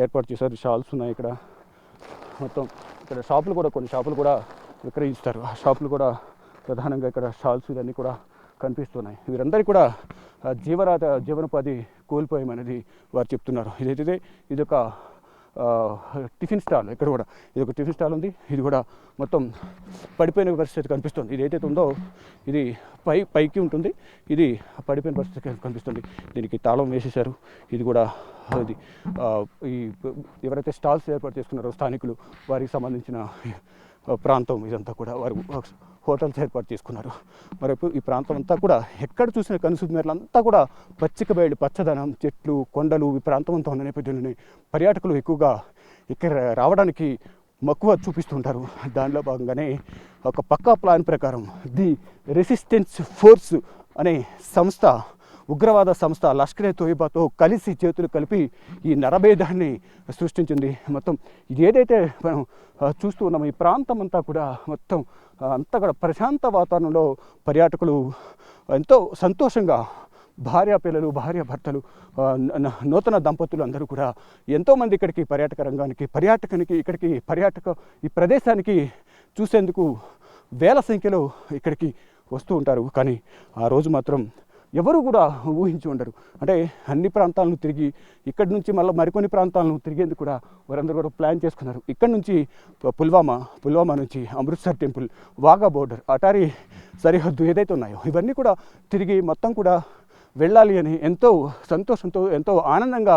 ఏర్పాటు చేశారు. షాల్స్ ఉన్నాయి ఇక్కడ. మొత్తం ఇక్కడ కొన్ని షాపులు కూడా విక్రయిస్తారు. ఆ షాపులు కూడా ప్రధానంగా ఇక్కడ షాల్స్ ఇవన్నీ కూడా కనిపిస్తున్నాయి. వీరందరికీ కూడా జీవనోపాధి కోల్పోయామనేది వారు చెప్తున్నారు. ఇది ఒక టిఫిన్ స్టాల్. ఇక్కడ కూడా ఇది ఒక టిఫిన్ స్టాల్ ఉంది. ఇది కూడా మొత్తం పడిపోయిన పరిస్థితి కనిపిస్తుంది. ఇది ఏదైతే ఉందో ఇది పైకి ఉంటుంది. ఇది పడిపోయిన పరిస్థితి కనిపిస్తుంది. దీనికి తాళం వేసేశారు. ఇది కూడా ఇది ఈ ఎవరైతే స్టాల్స్ ఏర్పాటు చేసుకున్నారో స్థానికులు వారికి సంబంధించిన ప్రాంతం ఇదంతా కూడా వారు హోటల్స్ ఏర్పాటు చేసుకున్నారు. మరి ఈ ప్రాంతం అంతా కూడా ఎక్కడ చూసిన కనుసూపు మేరలు అంతా కూడా పచ్చిక బయలు, పచ్చదనం, చెట్లు, కొండలు ఈ ప్రాంతం అంతా ఉన్న నేపథ్యంలోనే పర్యాటకులు ఎక్కువగా ఇక్కడ రావడానికి మక్కువ చూపిస్తుంటారు. దానిలో భాగంగానే ఒక పక్కా ప్లాన్ ప్రకారం ది రెసిస్టెన్స్ ఫోర్స్ అనే సంస్థ, ఉగ్రవాద సంస్థ లష్కర్-ఏ-తోయిబాతో కలిసి చేతులు కలిపి ఈ నరభేదాన్ని సృష్టించింది. మొత్తం ఇది ఏదైతే మనం చూస్తూ ఉన్నామో ఈ ప్రాంతం అంతా కూడా మొత్తం అంతా కూడా ప్రశాంత వాతావరణంలో పర్యాటకులు ఎంతో సంతోషంగా భార్యాపిల్లలు, భార్యాభర్తలు, నూతన దంపతులు అందరూ కూడా ఎంతోమంది ఇక్కడికి ఈ ప్రదేశానికి చూసేందుకు వేల సంఖ్యలో ఇక్కడికి వస్తూ ఉంటారు. కానీ ఆ రోజు మాత్రం ఎవరు కూడా ఊహించి ఉండరు. అంటే అన్ని ప్రాంతాలను తిరిగి ఇక్కడి నుంచి మళ్ళీ మరికొన్ని ప్రాంతాలను తిరిగేందుకు కూడా వారందరూ కూడా ప్లాన్ చేసుకున్నారు. ఇక్కడ నుంచి పుల్వామా నుంచి అమృత్సర్ టెంపుల్, వాఘా బోర్డర్, అటారీ సరిహద్దు ఏదైతే ఉన్నాయో ఇవన్నీ కూడా తిరిగి మొత్తం కూడా వెళ్ళాలి అని ఎంతో సంతోషంతో, ఎంతో ఆనందంగా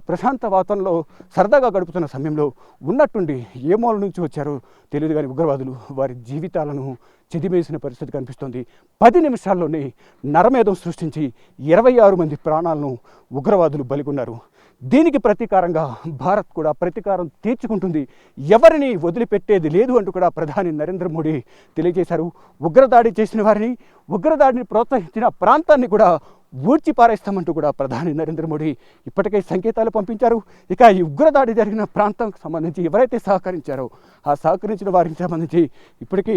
ప్రశాంత వాతావరణంలో సరదాగా గడుపుతున్న సమయంలో ఉన్నట్టుండి ఏ మూల నుంచి వచ్చారో తెలియదు కానీ ఉగ్రవాదులు వారి జీవితాలను చెదిమేసిన పరిస్థితి కనిపిస్తోంది. 10 నిమిషాల్లోనే నరమేధం సృష్టించి 26 మంది ప్రాణాలను ఉగ్రవాదులు బలిగొన్నారు. దీనికి ప్రతీకారంగా భారత్ కూడా ప్రతీకారం తీర్చుకుంటుంది, ఎవరిని వదిలిపెట్టేది లేదు అంటూ కూడా ప్రధాని నరేంద్ర మోడీ తెలియజేశారు. ఉగ్రదాడి చేసిన వారిని, ఉగ్రదాడిని ప్రోత్సహించిన ప్రాంతాన్ని కూడా ఊడ్చి పారేస్తామంటూ కూడా ప్రధాని నరేంద్ర మోడీ ఇప్పటికే సంకేతాలు పంపించారు. ఇక ఈ ఉగ్రదాడి జరిగిన ప్రాంతానికి సంబంధించి ఎవరైతే సహకరించారో ఆ సహకరించిన వారికి సంబంధించి ఇప్పటికీ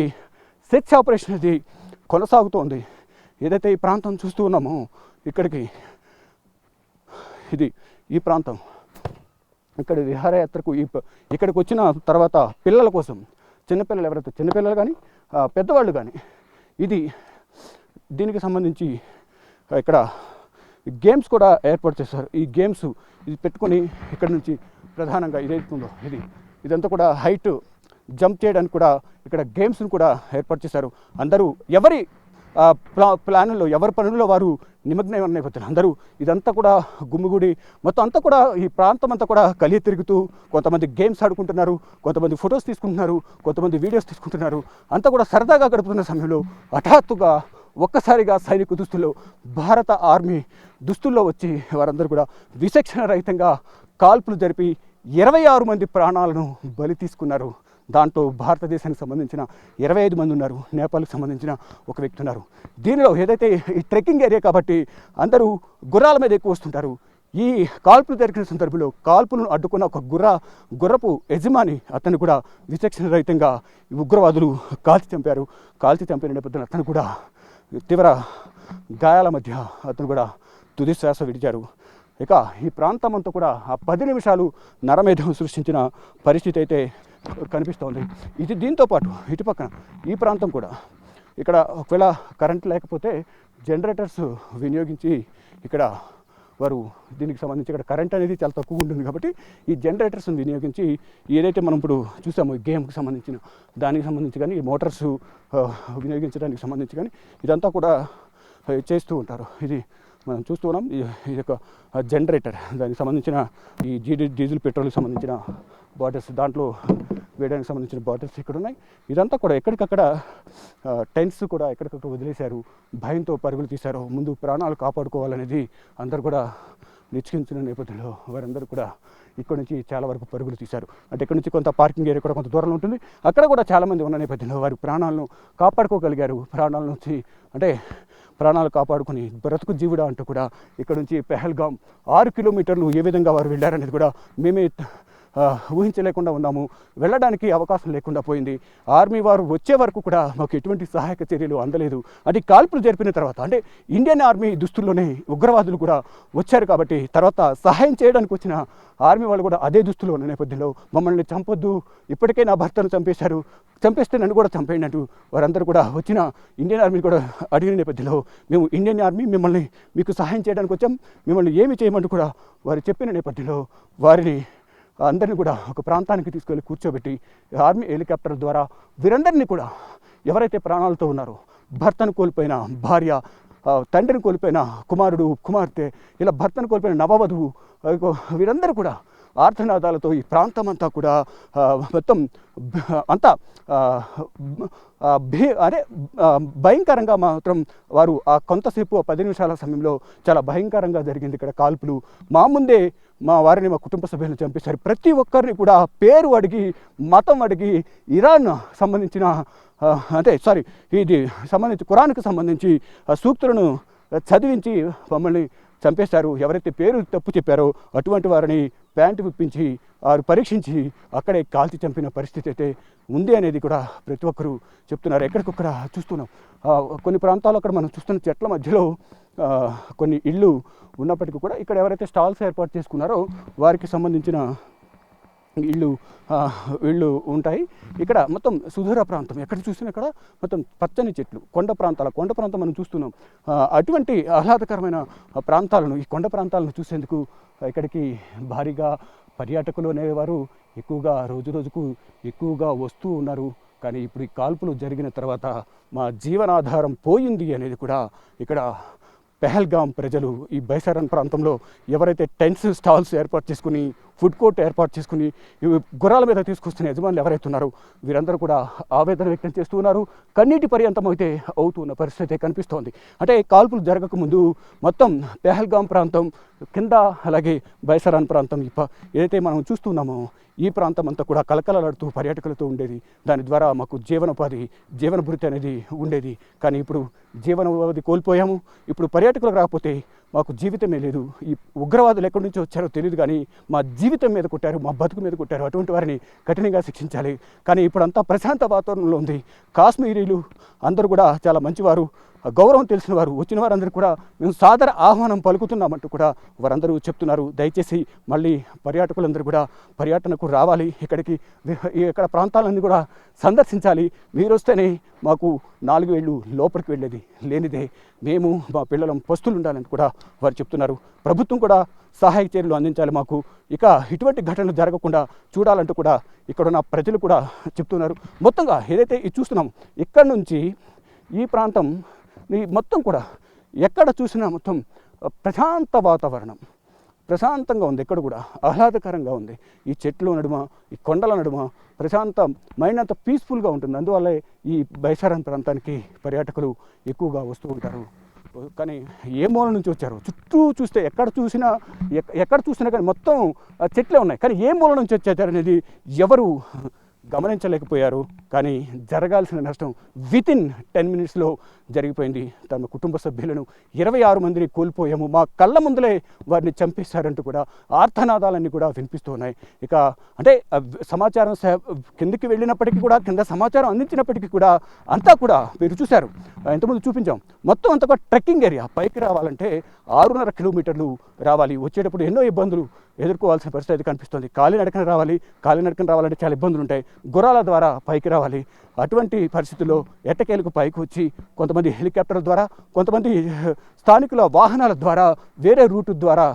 సెర్చ్ ఆపరేషన్ అది కొనసాగుతోంది. ఏదైతే ఈ ప్రాంతం చూస్తూ ఉన్నామో ఇక్కడికి ఈ ప్రాంతం ఇక్కడ విహారయాత్రకు ఇక్కడికి వచ్చిన తర్వాత పిల్లల కోసం చిన్నపిల్లలు ఎవరైతే చిన్నపిల్లలు కానీ పెద్దవాళ్ళు కానీ దీనికి సంబంధించి ఇక్కడ గేమ్స్ కూడా ఏర్పాటు చేస్తారు. ఈ గేమ్స్ ఇది పెట్టుకొని ఇక్కడ నుంచి ప్రధానంగా ఇదైతుందో ఇదంతా కూడా హైట్ జంప్ చేయడానికి కూడా ఇక్కడ గేమ్స్ను కూడా ఏర్పాటు చేశారు. అందరూ ఎవరి ప్లాన్లో ఎవరి పనుల్లో వారు నిమగ్నం అయిపోతారు. అందరూ ఇదంతా కూడా గుమ్మిగూడి మొత్తం అంతా కూడా ఈ ప్రాంతం అంతా కూడా కలిగి తిరుగుతూ కొంతమంది గేమ్స్ ఆడుకుంటున్నారు, కొంతమంది ఫొటోస్ తీసుకుంటున్నారు, కొంతమంది వీడియోస్ తీసుకుంటున్నారు. అంతా కూడా సరదాగా గడుపుతున్న సమయంలో హఠాత్తుగా ఒక్కసారిగా సైనిక దుస్తుల్లో భారత ఆర్మీ దుస్తుల్లో వచ్చి వారందరూ కూడా విచక్షణ రహితంగా కాల్పులు జరిపి 26 మంది ప్రాణాలను బలి తీసుకున్నారు. దాంట్లో భారతదేశానికి సంబంధించిన 25 మంది ఉన్నారు, నేపాల్కి సంబంధించిన ఒక వ్యక్తి ఉన్నారు. దీనిలో ఏదైతే ఈ ట్రెక్కింగ్ ఏరియా కాబట్టి అందరూ గుర్రాల మీద ఎక్కువ వస్తుంటారు. ఈ కాల్పులు జరిగిన సందర్భంలో కాల్పులను అడ్డుకున్న ఒక గుర్రపు యజమాని అతను కూడా విచక్షణ రహితంగా ఉగ్రవాదులు కాల్చి చంపిన నేపథ్యంలో అతను కూడా తీవ్ర గాయాల మధ్య అతను కూడా తుది శ్వాస విడిచారు. ఇక ఈ ప్రాంతం అంతా కూడా ఆ 10 నిమిషాలు నరమేధం సృష్టించిన పరిస్థితి అయితే కనిపిస్తోంది. దీంతో పాటు ఇటుపక్కన ఈ ప్రాంతం కూడా ఇక్కడ ఒకవేళ కరెంట్ లేకపోతే జనరేటర్స్ వినియోగించి ఇక్కడ వారు దీనికి సంబంధించి ఇక్కడ కరెంట్ అనేది చాలా తక్కువ ఉంటుంది కాబట్టి ఈ జనరేటర్స్ని వినియోగించి ఏదైతే మనం ఇప్పుడు చూసామో ఈ గేమ్కి సంబంధించిన దానికి సంబంధించి కానీ ఈ మోటార్స్ వినియోగించడానికి సంబంధించి కానీ ఇదంతా కూడా చేస్తూ ఉంటారు. ఇది మనం చూస్తూ ఉన్నాం. ఇది ఒక జనరేటర్, దానికి సంబంధించిన ఈ డీజిల్ పెట్రోల్కి సంబంధించిన బాటిల్స్, దాంట్లో వేయడానికి సంబంధించిన బాటిల్స్ ఇక్కడ ఉన్నాయి. ఇదంతా కూడా ఎక్కడికక్కడ టెంట్స్ కూడా ఎక్కడికక్కడ వదిలేశారు, భయంతో పరుగులు తీశారు. ముందు ప్రాణాలు కాపాడుకోవాలనేది అందరూ కూడా నిశ్చయించిన నేపథ్యంలో వారందరూ కూడా ఇక్కడ నుంచి చాలా వరకు పరుగులు తీశారు. అంటే ఇక్కడ నుంచి కొంత పార్కింగ్ ఏరియా కూడా కొంత దూరంలో ఉంటుంది, అక్కడ కూడా చాలామంది ఉన్న నేపథ్యంలో వారి ప్రాణాలను కాపాడుకోగలిగారు. ప్రాణాలు కాపాడుకుని బ్రతుకు జీవుడా అంటూ కూడా ఇక్కడ నుంచి పెహల్గాం 6 కిలోమీటర్లు ఏ విధంగా వారు వెళ్ళారనేది కూడా మేమే ఊహించలేకుండా ఉన్నాము. వెళ్ళడానికి అవకాశం లేకుండా పోయింది. ఆర్మీ వారు వచ్చే వరకు కూడా మాకు ఎటువంటి సహాయక చర్యలు అందలేదు. అంటే కాల్పులు జరిపిన తర్వాత అంటే ఇండియన్ ఆర్మీ దుస్తుల్లోనే ఉగ్రవాదులు కూడా వచ్చారు కాబట్టి తర్వాత సహాయం చేయడానికి వచ్చిన ఆర్మీ వాళ్ళు కూడా అదే దుస్తులో ఉన్న నేపథ్యంలో మమ్మల్ని చంపొద్దు, ఇప్పటికే నా భర్తను చంపేస్తే నన్ను కూడా చంపేయండి అంటూ వారందరూ కూడా వచ్చిన ఇండియన్ ఆర్మీ కూడా అడిగిన నేపథ్యంలో మేము ఇండియన్ ఆర్మీ మీకు సహాయం చేయడానికి వచ్చాం, మిమ్మల్ని ఏమి చేయమంటూ కూడా వారు చెప్పిన నేపథ్యంలో వారిని అందరినీ కూడా ఒక ప్రాంతానికి తీసుకెళ్ళి కూర్చోబెట్టి ఆర్మీ హెలికాప్టర్ ద్వారా వీరందరినీ కూడా ఎవరైతే ప్రాణాలతో ఉన్నారో భర్తను కోల్పోయిన భార్య, తండ్రిని కోల్పోయిన కుమారుడు కుమార్తె, ఇలా భర్తను కోల్పోయిన నవవధువు, వీరందరూ కూడా ఆర్తనాదాలతో ఈ ప్రాంతం అంతా కూడా మొత్తం అంతా భయంకరంగా మాత్రం వారు ఆ కొంతసేపు 10 నిమిషాల సమయంలో చాలా భయంకరంగా జరిగింది ఇక్కడ కాల్పులు. మా ముందే మా కుటుంబ సభ్యులను చంపేశారు. ప్రతి ఒక్కరిని కూడా పేరు అడిగి మతం అడిగి ఇరాన్ సంబంధించిన ఖురాన్కి సంబంధించి సూక్తులను చదివించి మమ్మల్ని చంపేశారు. ఎవరైతే పేరు తప్పు చెప్పారో అటువంటి వారిని ప్యాంటు విప్పించి వారు పరీక్షించి అక్కడే కాల్చి చంపిన పరిస్థితి అయితే ఉంది అనేది కూడా ప్రతి ఒక్కరూ చెప్తున్నారు. ఎక్కడికొక్కడ చూస్తున్నాం. కొన్ని ప్రాంతాల్లో అక్కడ మనం చూస్తున్న చెట్ల మధ్యలో కొన్ని ఇళ్ళు ఉన్నప్పటికీ కూడా ఇక్కడ ఎవరైతే స్టాల్స్ ఏర్పాటు చేసుకున్నారో వారికి సంబంధించిన ఇళ్ళు ఉంటాయి. ఇక్కడ మొత్తం సుదూర ప్రాంతం, ఎక్కడ చూసినా ఇక్కడ మొత్తం పచ్చని చెట్లు, కొండ ప్రాంతం మనం చూస్తున్నాం. అటువంటి ఆహ్లాదకరమైన ప్రాంతాలను, ఈ కొండ ప్రాంతాలను చూసేందుకు ఇక్కడికి భారీగా పర్యాటకులు అనేవారు ఎక్కువగా రోజుకు ఎక్కువగా వస్తూ ఉన్నారు. కానీ ఇప్పుడు ఈ కాల్పులు జరిగిన తర్వాత మా జీవనాధారం పోయింది అనేది కూడా ఇక్కడ పెహల్గాం ప్రజలు ఈ బైసారన్ ప్రాంతంలో ఎవరైతే టెంట్స్ స్టాల్స్ ఏర్పాటు చేసుకుని ఫుడ్ కోర్ట్ ఏర్పాటు చేసుకుని గుర్రాల మీద తీసుకొస్తున్న యజమానులు ఎవరైతే ఉన్నారో వీరందరూ కూడా ఆవేదన వ్యక్తం చేస్తూ ఉన్నారు. కన్నీటి పర్యంతం అయితే అవుతున్న పరిస్థితి కనిపిస్తోంది. అంటే కాల్పులు జరగకముందు మొత్తం పెహల్గాం ప్రాంతం కింద అలాగే బైసారన్ ప్రాంతం ఏదైతే మనం చూస్తున్నామో ఈ ప్రాంతం అంతా కూడా కలకలలాడుతూ పర్యాటకులతో ఉండేది. దాని ద్వారా మాకు జీవనభృతి అనేది ఉండేది. కానీ ఇప్పుడు జీవనోపాధి కోల్పోయాము. ఇప్పుడు పర్యాటకులు రాకపోతే మాకు జీవితమే లేదు. ఈ ఉగ్రవాదులు ఎక్కడి నుంచి వచ్చారో తెలియదు, కానీ మా జీవితం మీద కొట్టారు, మా బతుకు మీద కొట్టారు. అటువంటి వారిని కఠినంగా శిక్షించాలి. కానీ ఇప్పుడంతా ప్రశాంత వాతావరణంలో ఉంది. కాశ్మీరీలు అందరూ కూడా చాలా మంచివారు, గౌరవం తెలిసిన వారు. వచ్చిన వారందరూ కూడా మేము సాదర ఆహ్వానం పలుకుతున్నామంటూ కూడా వారందరూ చెప్తున్నారు. దయచేసి మళ్ళీ పర్యాటకులందరూ కూడా పర్యటనకు రావాలి, ఇక్కడ ప్రాంతాలన్నీ కూడా సందర్శించాలి. మీరు వస్తేనే మాకు 4 ఏళ్ళు లోపలికి వెళ్ళేది, లేనిదే మేము మా పిల్లలం పస్తులు ఉండాలని కూడా వారు చెప్తున్నారు. ప్రభుత్వం కూడా సహాయక చర్యలు అందించాలి, మాకు ఇక ఇటువంటి ఘటనలు జరగకుండా చూడాలంటూ కూడా ఇక్కడున్న ప్రజలు కూడా చెప్తున్నారు. మొత్తంగా ఏదైతే ఇది చూస్తున్నాం, ఇక్కడి నుంచి ఈ ప్రాంతం మొత్తం కూడా ఎక్కడ చూసినా మొత్తం ప్రశాంత వాతావరణం, ప్రశాంతంగా ఉంది. ఎక్కడ కూడా ఆహ్లాదకరంగా ఉంది. ఈ చెట్ల నడుమ, ఈ కొండల నడుమ ప్రశాంత మైండ్ అంతా పీస్ఫుల్గా ఉంటుంది. అందువల్లే ఈ బైసారన్ ప్రాంతానికి పర్యాటకులు ఎక్కువగా వస్తూ ఉంటారు. కానీ ఏ మూల నుంచి వచ్చారు? చుట్టూ చూస్తే ఎక్కడ చూసినా కానీ మొత్తం చెట్లే ఉన్నాయి. కానీ ఏ మూల నుంచి వచ్చారు అనేది ఎవరు గమనించలేకపోయారు. కానీ జరగాల్సిన నష్టం వితిన్ 10 మినిట్స్లో జరిగిపోయింది. తమ కుటుంబ సభ్యులను 26 మందిని కోల్పోయాము, మా కళ్ళ ముందులే వారిని చంపేశారంటూ కూడా ఆర్తనాదాలన్నీ కూడా వినిపిస్తూ ఉన్నాయి. ఇక అంటే సమాచారం కిందకి వెళ్ళినప్పటికీ కూడా, కింద సమాచారం అందించినప్పటికీ కూడా అంతా కూడా మీరు చూశారు, ఇంతకుముందు చూపించాం, మొత్తం అంతా కూడా ట్రెక్కింగ్ ఏరియా. పైకి రావాలంటే 6.5 కిలోమీటర్లు రావాలి. వచ్చేటప్పుడు ఎన్నో ఇబ్బందులు ఎదుర్కోవాల్సిన పరిస్థితి కనిపిస్తుంది. కాలినడకన రావాలంటే చాలా ఇబ్బందులు ఉంటాయి. గుర్రాల ద్వారా పైకి రావాలి. అటువంటి పరిస్థితుల్లో ఎట్టకేలకు పైకి వచ్చి కొంతమంది హెలికాప్టర్ల ద్వారా, కొంతమంది స్థానికుల వాహనాల ద్వారా, వేరే రూటు ద్వారా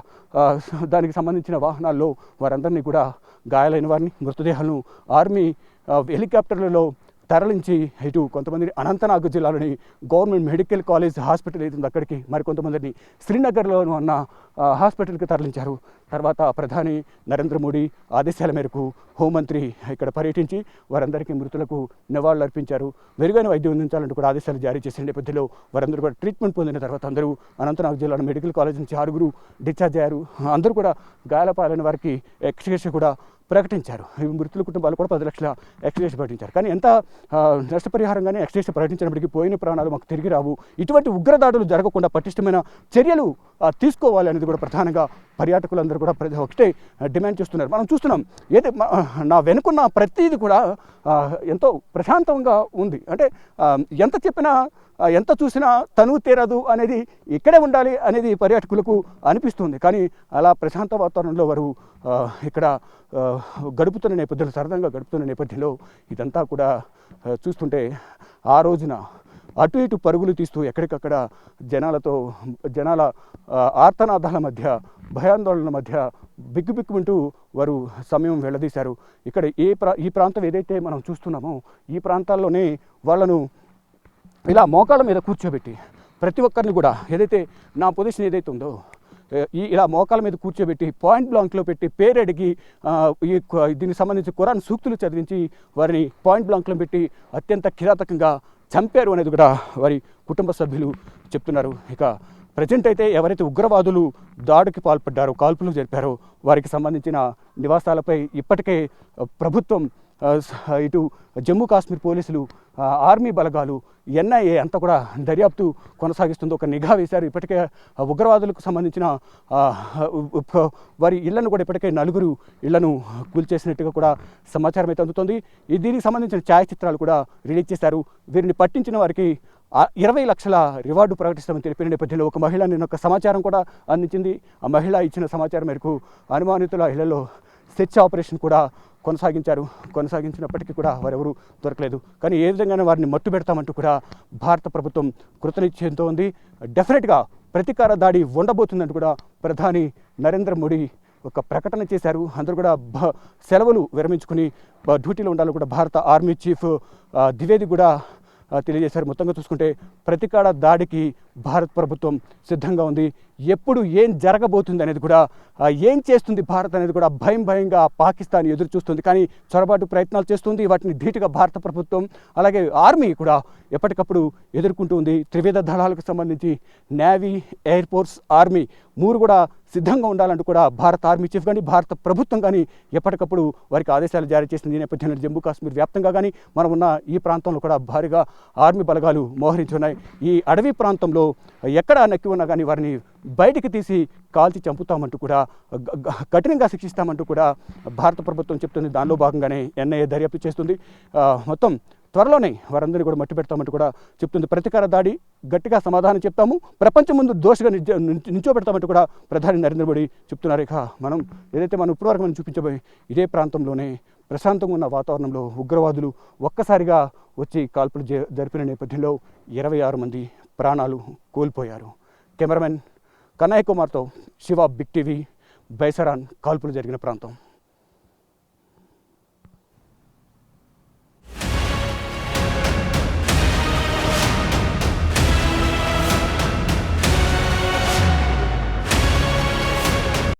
దానికి సంబంధించిన వాహనాల్లో వారందరినీ కూడా గాయాలైన వారిని మృతదేహాలను ఆర్మీ హెలికాప్టర్లలో తరలించి ఇటు కొంతమందిని అనంతనాగ్ జిల్లాలోని గవర్నమెంట్ మెడికల్ కాలేజ్ హాస్పిటల్ అవుతుంది అక్కడికి, మరికొంతమందిని శ్రీనగర్లో ఉన్న హాస్పిటల్కి తరలించారు. తర్వాత ప్రధాని నరేంద్ర మోడీ ఆదేశాల మేరకు హోంమంత్రి ఇక్కడ పర్యటించి వారందరికీ మృతులకు నివాళులు అర్పించారు. మెరుగైన వైద్యం అందించాలంటూ కూడా ఆదేశాలు జారీ చేసిన నేపథ్యంలో వారందరూ కూడా ట్రీట్మెంట్ పొందిన తర్వాత అందరూ అనంతనాగ్ జిల్లాలో మెడికల్ కాలేజ్ నుంచి 6 డిశ్చార్జ్ అయ్యారు. అందరూ కూడా గాయాల పాలైన వారికి ఎక్స్గ్రేషియా కూడా ప్రకటించారు. మృతుల కుటుంబాలు కూడా 10 లక్షల ఎక్స్గ్రేషియా ప్రకటించారు. కానీ ఎంత నష్టపరిహారంగానే ఎక్స్గ్రేషియా ప్రకటించినప్పటికీ పోయిన ప్రాణాలు మాకు తిరిగి రావు. ఇటువంటి ఉగ్రదాడులు జరగకుండా పటిష్టమైన చర్యలు తీసుకోవాలి అనేది కూడా ప్రధానంగా పర్యాటకులందరూ కూడా ఒకటే డిమాండ్ చేస్తున్నారు. మనం చూస్తున్నాం, నా వెనుకున్న ప్రతిదీ కూడా ఎంతో ప్రశాంతంగా ఉంది. అంటే ఎంత చెప్పినా, ఎంత చూసినా తనువు తీరదు అనేది, ఇక్కడే ఉండాలి అనేది పర్యాటకులకు అనిపిస్తుంది. కానీ అలా ప్రశాంత వాతావరణంలో వారు ఇక్కడ గడుపుతున్న నేపథ్యంలో, సరదాగా గడుపుతున్న నేపథ్యంలో ఇదంతా కూడా చూస్తుంటే ఆ రోజున అటు ఇటు పరుగులు తీస్తూ ఎక్కడికక్కడ జనాల ఆర్తనాదాల మధ్య, భయాందోళనల మధ్య బిక్కుబిక్కుమంటూ వారు సమయం వెళ్ళదీశారు. ఇక్కడ ఈ ప్రాంతం ఏదైతే మనం చూస్తున్నామో ఈ ప్రాంతాల్లోనే వాళ్ళను ఇలా మోకాళ్ళ మీద కూర్చోబెట్టి ప్రతి ఒక్కరిని కూడా, ఏదైతే నా పొజిషన్ ఏదైతే ఉందో ఇలా మోకాళ్ళ మీద కూర్చోబెట్టి పాయింట్ బ్లాంక్లో పెట్టి పేరడిగి దీనికి సంబంధించి ఖురాన్ సూక్తులు చదివించి వారిని పాయింట్ బ్లాంక్లో పెట్టి అత్యంత కిరాతకంగా చంపారు అనేది కూడా వారి కుటుంబ సభ్యులు చెప్తున్నారు. ఇక ప్రజెంట్ అయితే ఎవరైతే ఉగ్రవాదులు దాడికి పాల్పడ్డారో, కాల్పులు జరిపారో వారికి సంబంధించిన నివాసాలపై ఇప్పటికే ప్రభుత్వం, ఇటు జమ్మూ కాశ్మీర్ పోలీసులు, ఆర్మీ బలగాలు, ఎన్ఐఏ అంతా కూడా దర్యాప్తు కొనసాగిస్తుంది. ఒక నిఘా వేశారు. ఇప్పటికే ఉగ్రవాదులకు సంబంధించిన వారి ఇళ్లను కూడా ఇప్పటికే 4 ఇళ్లను కూల్చేసినట్టుగా కూడా సమాచారం అయితే అందుతుంది. దీనికి సంబంధించిన ఛాయాచిత్రాలు కూడా రిలీజ్ చేశారు. వీరిని పట్టించిన వారికి 20 లక్షల రివార్డు ప్రకటిస్తామని తెలిపిన నేపథ్యంలో ఒక మహిళ నిన్న ఒక సమాచారం కూడా అందించింది. ఆ మహిళ ఇచ్చిన సమాచారం మేరకు అనుమానితుల ఇళ్లలో సెర్చ్ ఆపరేషన్ కూడా కొనసాగించినప్పటికీ కూడా వారెవరూ దొరకలేదు. కానీ ఏ విధంగానే వారిని మట్టు పెడతామంటూ కూడా భారత ప్రభుత్వం కృతనిశ్చయంతో ఉంది. డెఫినెట్గా ప్రతీకార దాడి ఉండబోతుందంటూ కూడా ప్రధాని నరేంద్ర మోడీ ఒక ప్రకటన చేశారు. అందరూ కూడా సెలవులు విరమించుకుని డ్యూటీలో ఉండాలని కూడా భారత ఆర్మీ చీఫ్ ద్వివేది కూడా తెలియజేశారు. మొత్తంగా చూసుకుంటే ప్రతీకార దాడికి భారత ప్రభుత్వం సిద్ధంగా ఉంది. ఎప్పుడు ఏం జరగబోతుంది అనేది కూడా, ఏం చేస్తుంది భారత్ అనేది కూడా భయంగా పాకిస్తాన్ ఎదురు చూస్తుంది. కానీ చొరబాటు ప్రయత్నాలు చేస్తుంది. వాటిని ధీటుగా భారత ప్రభుత్వం అలాగే ఆర్మీ కూడా ఎప్పటికప్పుడు ఎదుర్కొంటూ ఉంది. త్రివిధ దళాలకు సంబంధించి నేవీ, ఎయిర్ ఫోర్స్, ఆర్మీ మూడు కూడా సిద్ధంగా ఉండాలంటూ కూడా భారత ఆర్మీ చీఫ్ కానీ భారత ప్రభుత్వం కానీ ఎప్పటికప్పుడు వారికి ఆదేశాలు జారీ చేసింది. ఈ నేపథ్యంలో జమ్మూ కాశ్మీర్ వ్యాప్తంగా కానీ మనం ఉన్న ఈ ప్రాంతంలో కూడా భారీగా ఆర్మీ బలగాలు మోహరించి ఉన్నాయి. ఈ అడవి ప్రాంతంలో ఎక్కడ నక్కి ఉన్నా కానీ వారిని బయటికి తీసి కాల్చి చంపుతామంటూ కూడా, కఠినంగా శిక్షిస్తామంటూ కూడా భారత ప్రభుత్వం చెప్తుంది. దానిలో భాగంగానే ఎన్ఐఏ దర్యాప్తు చేస్తుంది. మొత్తం త్వరలోనే వారందరినీ కూడా మట్టి పెడతామంటూ కూడా చెప్తుంది. ప్రతీకార దాడి గట్టిగా సమాధానం చెప్తాము, ప్రపంచం ముందు దోషిగా నించోబెడతామంటూ కూడా ప్రధాని నరేంద్ర మోడీ చెప్తున్నారు. ఇక మనం ఏదైతే మనం ఇప్పటివరకు మనం చూపించబోయే ఇదే ప్రాంతంలోనే ప్రశాంతంగా ఉన్న వాతావరణంలో ఉగ్రవాదులు ఒక్కసారిగా వచ్చి కాల్పులు జరిపిన నేపథ్యంలో 26 మంది ప్రాణాలు కోల్పోయారు. కెమెరామెన్ కన్నయ్య కుమార్తో శివ, బిగ్ టీవీ, బైసరాన్ కాల్పులు జరిగిన ప్రాంతం.